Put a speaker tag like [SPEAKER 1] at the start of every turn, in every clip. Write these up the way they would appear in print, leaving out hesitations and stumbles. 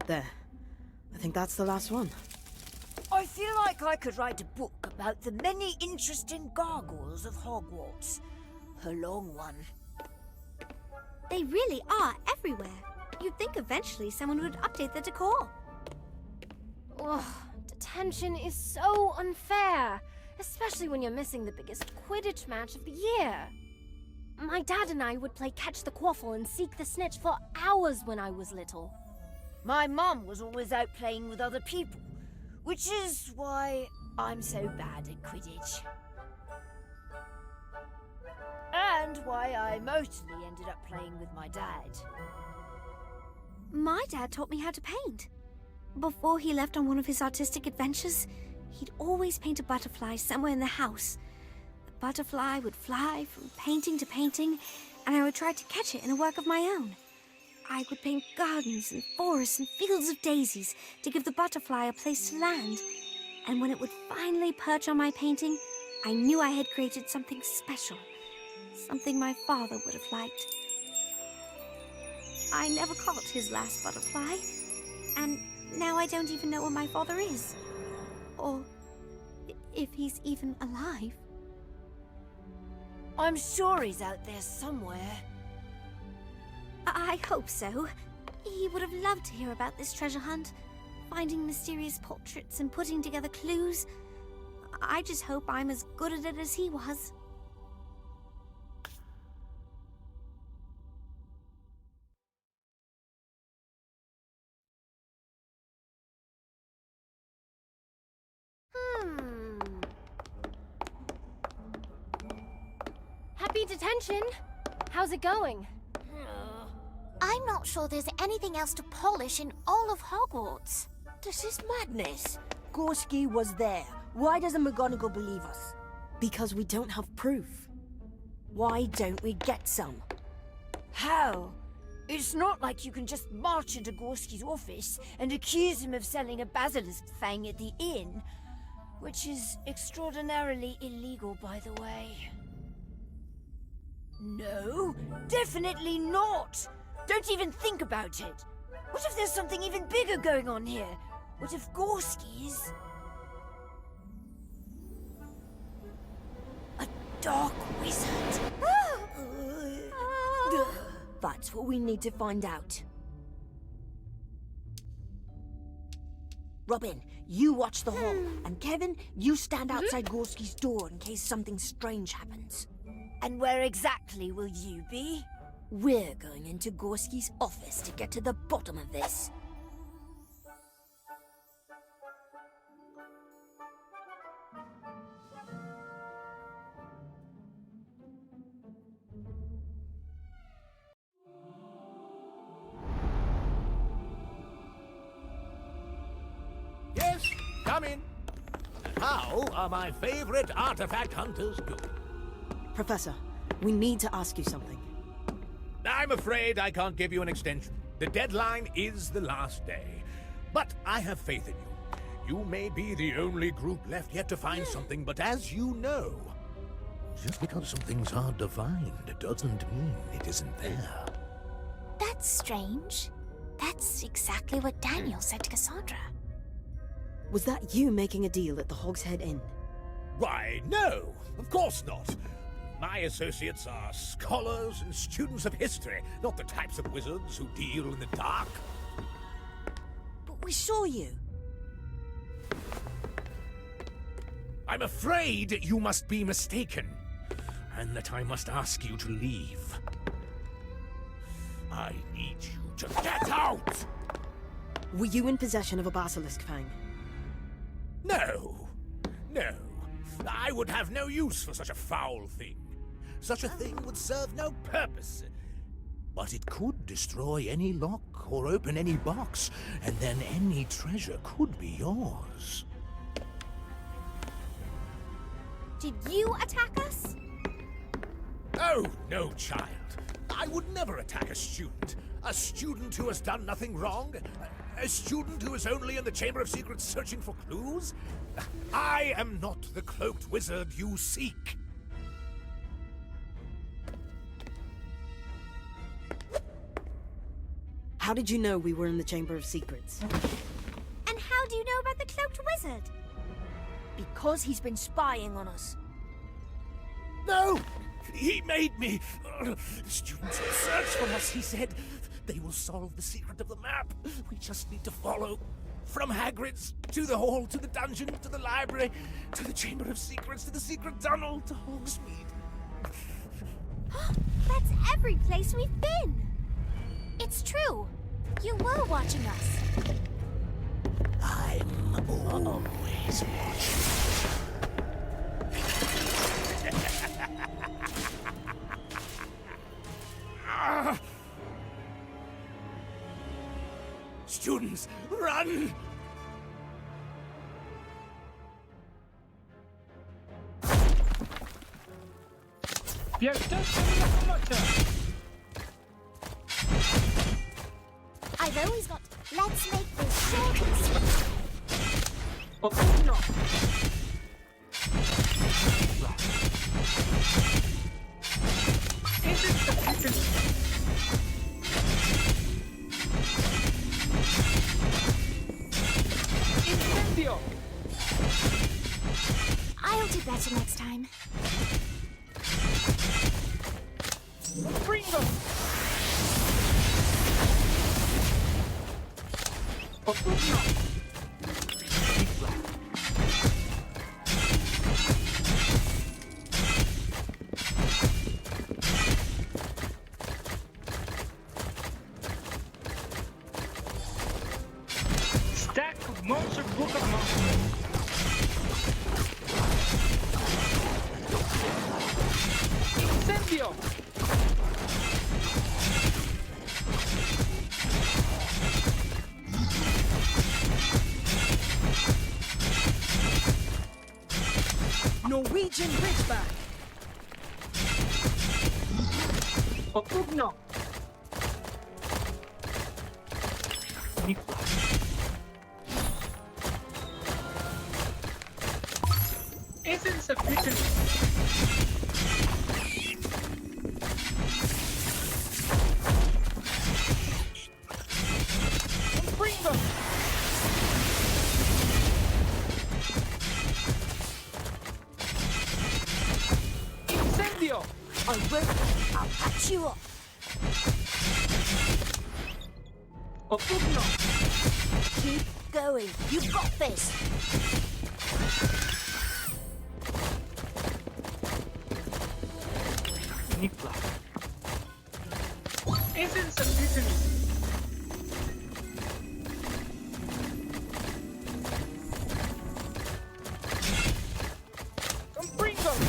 [SPEAKER 1] There. I think that's the last one.
[SPEAKER 2] I feel like I could write a book about the many interesting gargoyles of Hogwarts. A long one.
[SPEAKER 3] They really are everywhere. You'd think eventually someone would update the decor.
[SPEAKER 4] Ugh, detention is so unfair, especially when you're missing the biggest Quidditch match of the year. My dad and I would play catch the quaffle and seek the snitch for hours when I was little.
[SPEAKER 2] My mum was always out playing with other people, which is why I'm so bad at Quidditch. And why I mostly ended up playing with my dad.
[SPEAKER 3] My dad taught me how to paint. Before he left on one of his artistic adventures, he'd always paint a butterfly somewhere in the house. The butterfly would fly from painting to painting, and I would try to catch it in a work of my own. I would paint gardens and forests and fields of daisies to give the butterfly a place to land. And when it would finally perch on my painting, I knew I had created something special. Something my father would have liked. I never caught his last butterfly, and now I don't even know where my father is. Or if he's even alive.
[SPEAKER 2] I'm sure he's out there somewhere.
[SPEAKER 3] I hope so. He would have loved to hear about this treasure hunt, finding mysterious portraits and putting together clues. I just hope I'm as good at it as he was.
[SPEAKER 4] Happy detention! How's it going?
[SPEAKER 5] I'm not sure there's anything else to polish in all of Hogwarts.
[SPEAKER 6] This is madness. Gorski was there. Why doesn't McGonagall believe us?
[SPEAKER 1] Because we don't have proof.
[SPEAKER 6] Why don't we get some?
[SPEAKER 2] How? It's not like you can just march into Gorski's office and accuse him of selling a basilisk fang at the inn, which is extraordinarily illegal, by the way. No, definitely not! Don't even think about it! What if there's something even bigger going on here? What if Gorski's a dark wizard?
[SPEAKER 6] That's what we need to find out. Robin, you watch the hall, and Kevin, you stand outside Gorski's door in case something strange happens.
[SPEAKER 2] And where exactly will you be?
[SPEAKER 6] We're going into Gorski's office to get to the bottom of this.
[SPEAKER 7] Yes, come in. How are my favorite artifact hunters doing?
[SPEAKER 1] Professor, we need to ask you something.
[SPEAKER 7] I'm afraid I can't give you an extension. The deadline is the last day. But I have faith in you. You may be the only group left yet to find something, but as you know, just because something's hard to find doesn't mean it isn't there.
[SPEAKER 5] That's strange. That's exactly what Daniel said to Cassandra.
[SPEAKER 1] Was that you making a deal at the Hog's Head Inn?
[SPEAKER 7] Why, no, of course not. My associates are scholars and students of history, not the types of wizards who deal in the dark.
[SPEAKER 6] But we saw you.
[SPEAKER 7] I'm afraid you must be mistaken, and that I must ask you to leave. I need you to get out!
[SPEAKER 1] Were you in possession of a basilisk fang?
[SPEAKER 7] No. No. I would have no use for such a foul thing. Such a thing would serve no purpose. But it could destroy any lock or open any box, and then any treasure could be yours.
[SPEAKER 3] Did you attack us?
[SPEAKER 7] Oh, no, child. I would never attack a student. A student who has done nothing wrong? A student who is only in the Chamber of Secrets searching for clues? I am not the cloaked wizard you seek.
[SPEAKER 1] How did you know we were in the Chamber of Secrets?
[SPEAKER 3] And how do you know about the cloaked wizard?
[SPEAKER 6] Because he's been spying on us.
[SPEAKER 7] No! He made me! Students will search for us, he said. They will solve the secret of the map. We just need to follow. From Hagrid's, to the hall, to the dungeon, to the library, to the Chamber of Secrets, to the secret tunnel, to Hogsmeade.
[SPEAKER 3] That's every place we've been!
[SPEAKER 5] It's true. You were watching us.
[SPEAKER 7] I'm always watching. Students, run!
[SPEAKER 5] I've always got. Let's make this short and sweet. I'll do better next time.
[SPEAKER 8] Stack of Monster Book of Monsters. Incendio!
[SPEAKER 6] Norwegian Ridgeback.
[SPEAKER 8] Opugno! Nikla. Isn't sufficient. Bring them! Incendio!
[SPEAKER 6] I will. I'll patch you up.
[SPEAKER 8] Opugno!
[SPEAKER 6] Keep going. You've got this.
[SPEAKER 8] Nikla. Isn't sufficient. Bring them!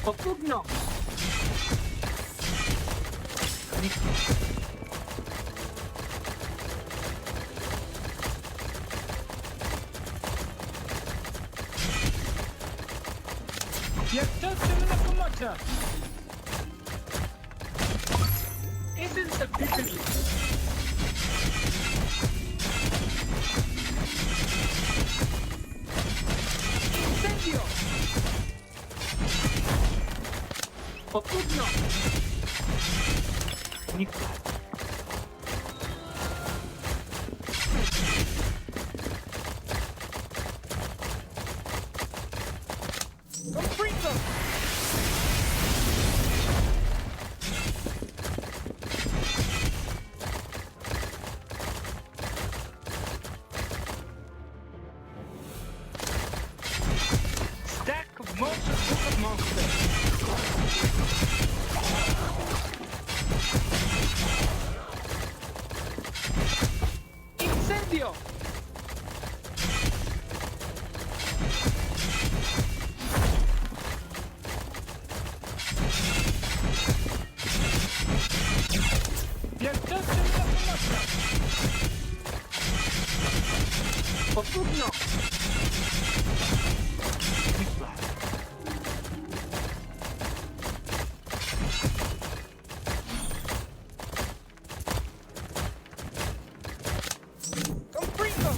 [SPEAKER 8] Opugno! Piattato nella comata! Isn't sufficient. Incendio! Opugno! Nikla. Bring them! Stack of Monster Book of Monsters. Incendio! Piattato nella comata! Opugno! Nikla. Bring them!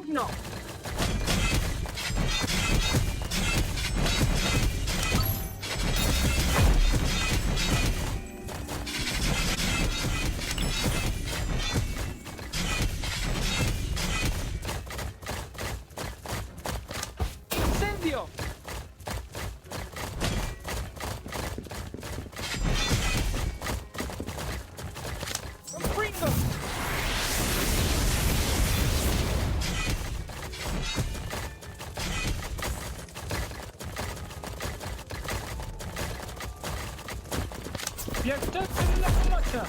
[SPEAKER 6] Trudno!
[SPEAKER 8] Incendio! Bring them! Piattați la pomaccia!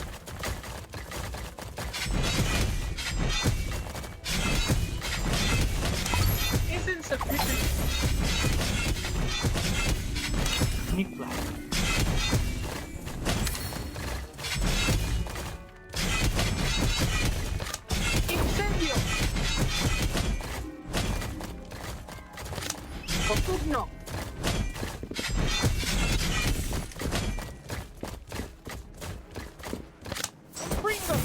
[SPEAKER 8] Isn't sufficient. Nipla. Incendio!
[SPEAKER 6] Trudno!
[SPEAKER 8] Bring them!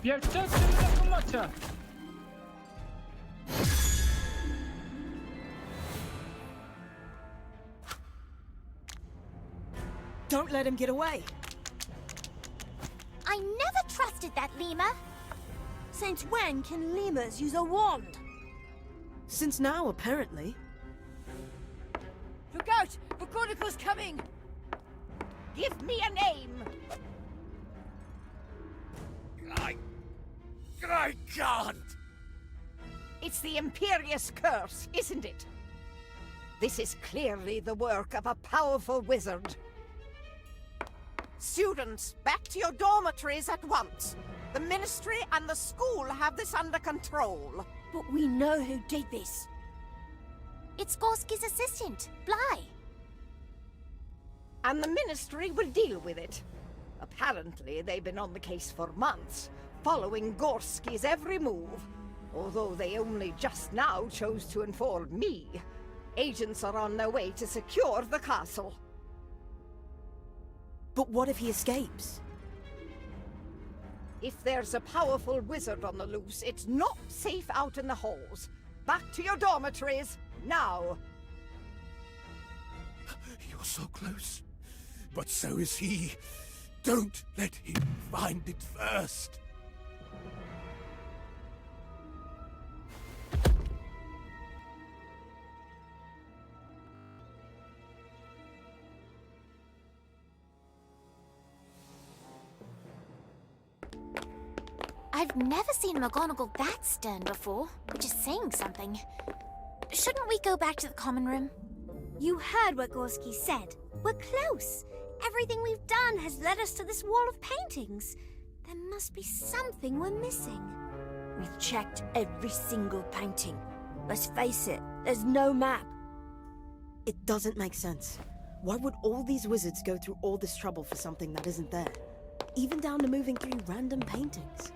[SPEAKER 8] Piattați la pomaccia!
[SPEAKER 1] Don't let him get away.
[SPEAKER 5] I never trusted that lemur.
[SPEAKER 6] Since when can lemurs use a wand?
[SPEAKER 1] Since now, apparently.
[SPEAKER 2] Look out! McGonagall's coming! Give me a name!
[SPEAKER 7] I can't!
[SPEAKER 2] It's the Imperious Curse, isn't it? This is clearly the work of a powerful wizard. Students, back to your dormitories at once. The Ministry and the school have this under control.
[SPEAKER 6] But we know who did this.
[SPEAKER 5] It's Gorski's assistant, Bly.
[SPEAKER 2] And the Ministry will deal with it. Apparently, they've been on the case for months, following Gorski's every move. Although they only just now chose to inform me. Agents are on their way to secure the castle.
[SPEAKER 1] But what if he escapes?
[SPEAKER 2] If there's a powerful wizard on the loose, it's not safe out in the halls. Back to your dormitories, now!
[SPEAKER 7] You're so close. But so is he. Don't let him find it first.
[SPEAKER 5] I've never seen McGonagall that stern before, which is saying something. Shouldn't we go back to the common room?
[SPEAKER 3] You heard what Gorski said. We're close. Everything we've done has led us to this wall of paintings. There must be something we're missing.
[SPEAKER 6] We've checked every single painting. Let's face it, there's no map.
[SPEAKER 1] It doesn't make sense. Why would all these wizards go through all this trouble for something that isn't there? Even down to moving through random paintings.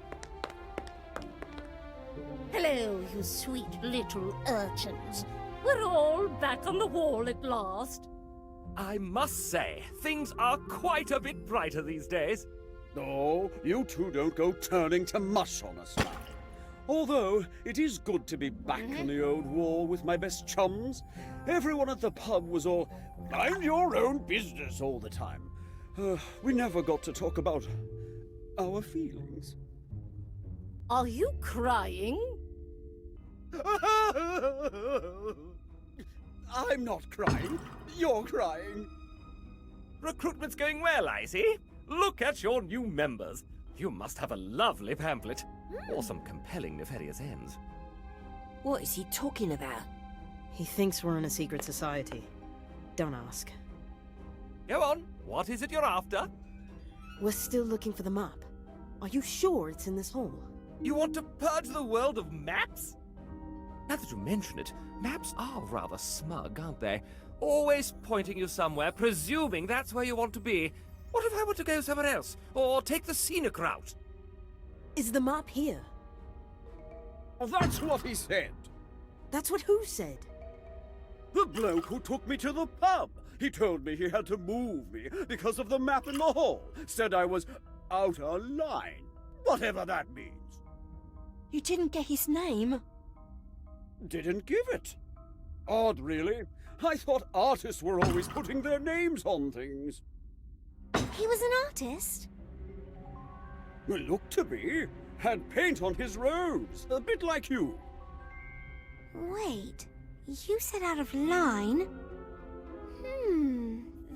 [SPEAKER 9] Hello, you sweet little urchins. We're all back on the wall at last.
[SPEAKER 10] I must say, things are quite a bit brighter these days.
[SPEAKER 11] Oh, you two don't go turning to mush on us now. Although, it is good to be back on the old wall with my best chums. Everyone at the pub was all, mind your own business all the time. We never got to talk about our feelings.
[SPEAKER 9] Are you crying?
[SPEAKER 11] I'm not crying. You're crying.
[SPEAKER 10] Recruitment's going well, I see. Look at your new members. You must have a lovely pamphlet. Or some compelling nefarious ends.
[SPEAKER 6] What is he talking about?
[SPEAKER 1] He thinks we're in a secret society. Don't ask.
[SPEAKER 10] Go on, what is it you're after?
[SPEAKER 1] We're still looking for the map. Are you sure it's in this hall?
[SPEAKER 10] You want to purge the world of maps? Now that you mention it, maps are rather smug, aren't they? Always pointing you somewhere, presuming that's where you want to be. What if I were to go somewhere else? Or take the scenic route?
[SPEAKER 1] Is the map here?
[SPEAKER 11] Oh, that's what he said.
[SPEAKER 1] That's what who said?
[SPEAKER 11] The bloke who took me to the pub. He told me he had to move me because of the map in the hall. Said I was out of line. Whatever that means.
[SPEAKER 6] You didn't get his name?
[SPEAKER 11] Didn't give it. Odd, really. I thought artists were always putting their names on things.
[SPEAKER 3] He was an artist?
[SPEAKER 11] Well, looked to be. Had paint on his robes, a bit like you.
[SPEAKER 3] Wait, you said out of line?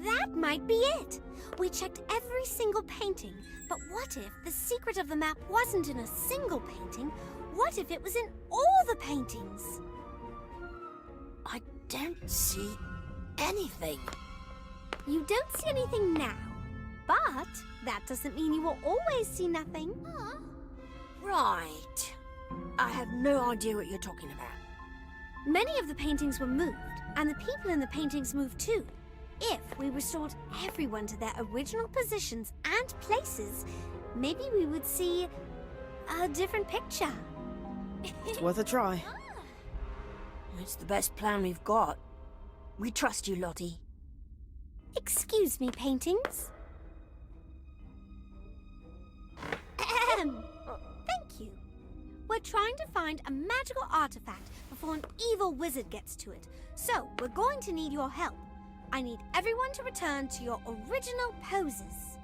[SPEAKER 3] That might be it. We checked every single painting, but what if the secret of the map wasn't in a single painting? What if it was in all the paintings?
[SPEAKER 6] I don't see anything.
[SPEAKER 3] You don't see anything now, but that doesn't mean you will always see nothing.
[SPEAKER 6] Right. I have no idea what you're talking about.
[SPEAKER 3] Many of the paintings were moved, and the people in the paintings moved too. If we restored everyone to their original positions and places, maybe we would see a different picture.
[SPEAKER 1] It's worth a try.
[SPEAKER 6] It's the best plan we've got. We trust you, Lottie.
[SPEAKER 3] Excuse me, paintings. Thank you. We're trying to find a magical artifact before an evil wizard gets to it, so we're going to need your help. I need everyone to return to your original poses.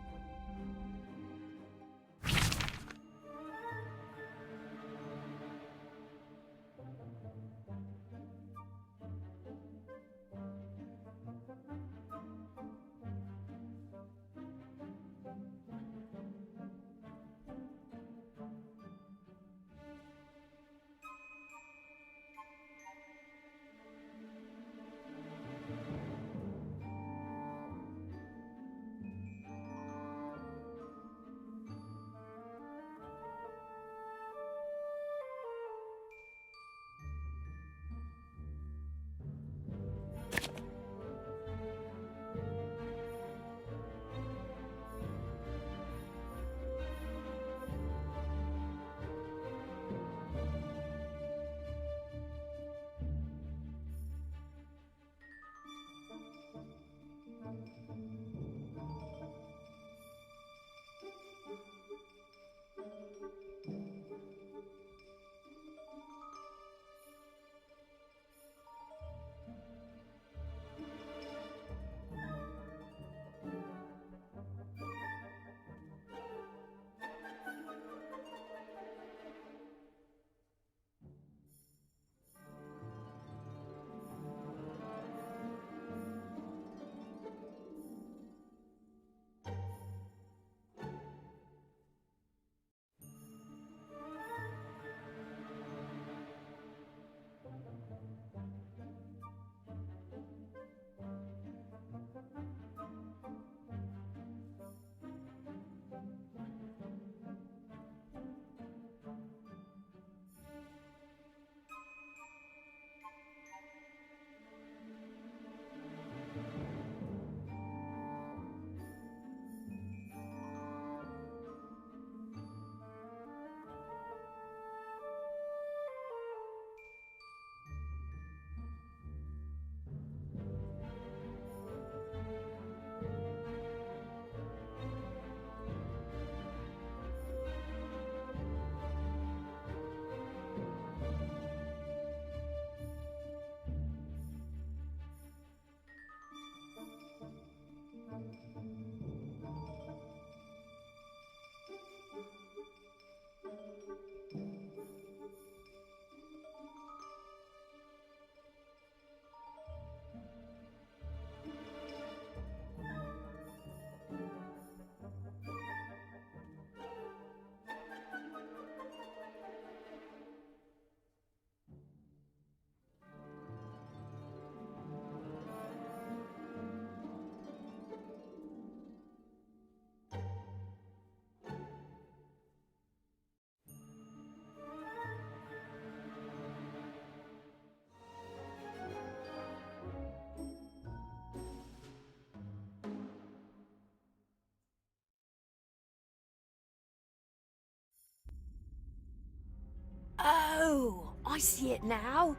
[SPEAKER 6] Oh, I see it now.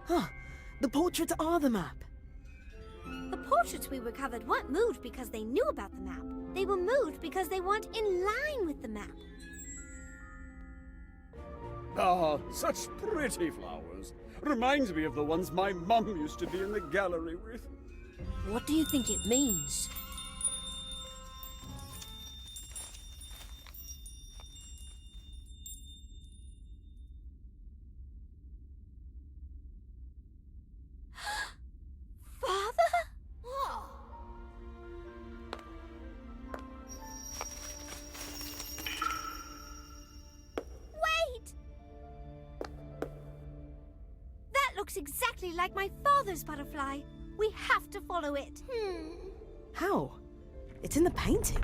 [SPEAKER 1] Huh. The portraits are the map.
[SPEAKER 3] The portraits we recovered weren't moved because they knew about the map. They were moved because they weren't in line with the map.
[SPEAKER 11] Ah, such pretty flowers. Reminds me of the ones my mum used to be in the gallery with.
[SPEAKER 9] What do you think it means?
[SPEAKER 3] Looks exactly like my father's butterfly. We have to follow it.
[SPEAKER 1] How? It's in the painting.